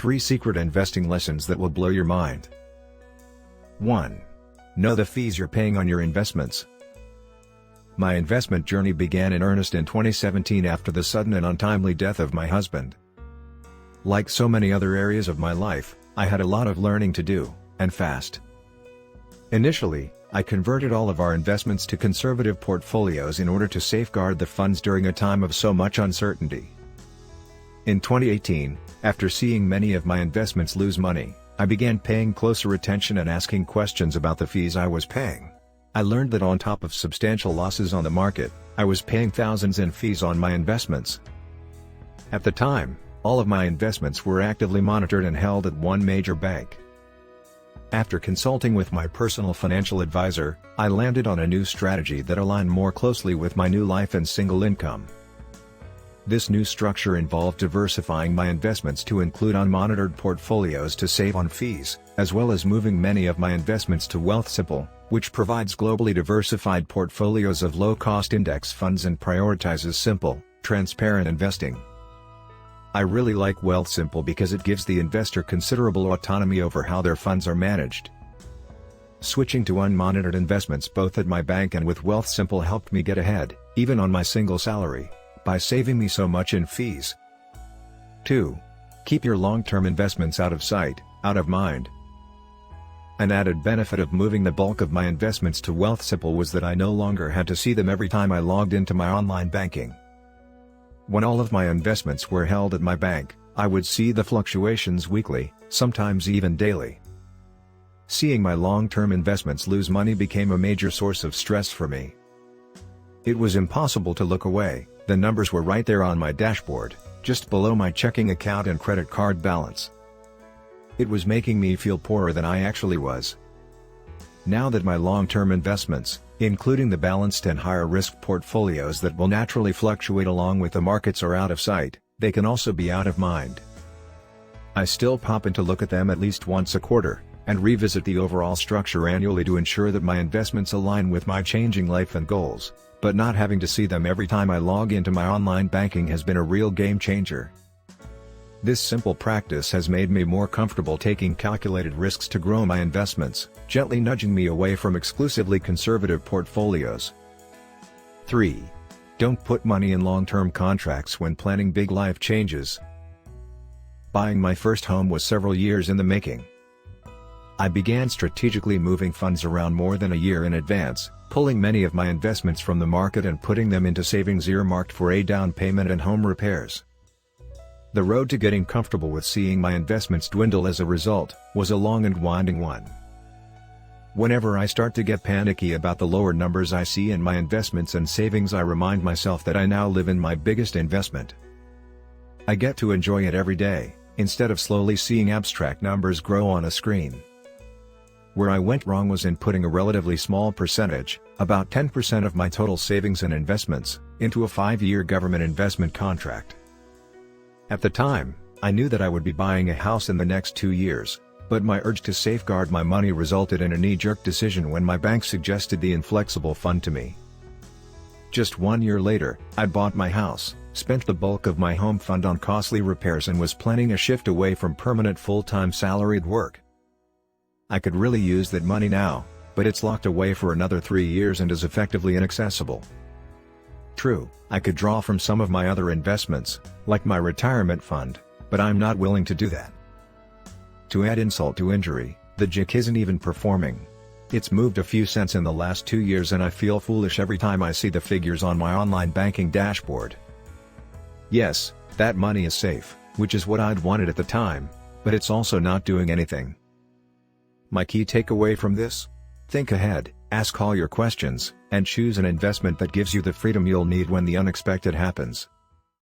3 secret investing lessons that will blow your mind. 1. Know the fees you're paying on your investments. My investment journey began in earnest in 2017 after the sudden and untimely death of my husband. Like so many other areas of my life, I had a lot of learning to do, and fast. Initially, I converted all of our investments to conservative portfolios in order to safeguard the funds during a time of so much uncertainty. In 2018, after seeing many of my investments lose money, I began paying closer attention and asking questions about the fees I was paying. I learned that on top of substantial losses on the market, I was paying thousands in fees on my investments. At the time, all of my investments were actively monitored and held at one major bank. After consulting with my personal financial advisor, I landed on a new strategy that aligned more closely with my new life and single income. This new structure involved diversifying my investments to include unmonitored portfolios to save on fees, as well as moving many of my investments to Wealthsimple, which provides globally diversified portfolios of low-cost index funds and prioritizes simple, transparent investing. I really like Wealthsimple because it gives the investor considerable autonomy over how their funds are managed. Switching to unmonitored investments both at my bank and with Wealthsimple helped me get ahead, even on my single salary, by saving me so much in fees. 2. Keep your long-term investments out of sight, out of mind. An added benefit of moving the bulk of my investments to Wealthsimple was that I no longer had to see them every time I logged into my online banking. When all of my investments were held at my bank, I would see the fluctuations weekly, sometimes even daily. Seeing my long-term investments lose money became a major source of stress for me. It was impossible to look away. The numbers were right there on my dashboard, just below my checking account and credit card balance. It was making me feel poorer than I actually was. Now that my long-term investments, including the balanced and higher-risk portfolios that will naturally fluctuate along with the markets, are out of sight, they can also be out of mind. I still pop in to look at them at least once a quarter, and revisit the overall structure annually to ensure that my investments align with my changing life and goals, but not having to see them every time I log into my online banking has been a real game changer. This simple practice has made me more comfortable taking calculated risks to grow my investments, gently nudging me away from exclusively conservative portfolios. 3. Don't put money in long-term contracts when planning big life changes. Buying my first home was several years in the making. I began strategically moving funds around more than a year in advance, pulling many of my investments from the market and putting them into savings earmarked for a down payment and home repairs. The road to getting comfortable with seeing my investments dwindle as a result was a long and winding one. Whenever I start to get panicky about the lower numbers I see in my investments and savings, I remind myself that I now live in my biggest investment. I get to enjoy it every day, instead of slowly seeing abstract numbers grow on a screen. Where I went wrong was in putting a relatively small percentage, about 10% of my total savings and investments, into a 5-year government investment contract. At the time, I knew that I would be buying a house in the next 2 years, but my urge to safeguard my money resulted in a knee-jerk decision when my bank suggested the inflexible fund to me. Just 1 year later, I bought my house, spent the bulk of my home fund on costly repairs, and was planning a shift away from permanent full-time salaried work. I could really use that money now, but it's locked away for another 3 years and is effectively inaccessible. True, I could draw from some of my other investments, like my retirement fund, but I'm not willing to do that. To add insult to injury, the JIC isn't even performing. It's moved a few cents in the last 2 years and I feel foolish every time I see the figures on my online banking dashboard. Yes, that money is safe, which is what I'd wanted at the time, but it's also not doing anything. My key takeaway from this? Think ahead, ask all your questions, and choose an investment that gives you the freedom you'll need when the unexpected happens.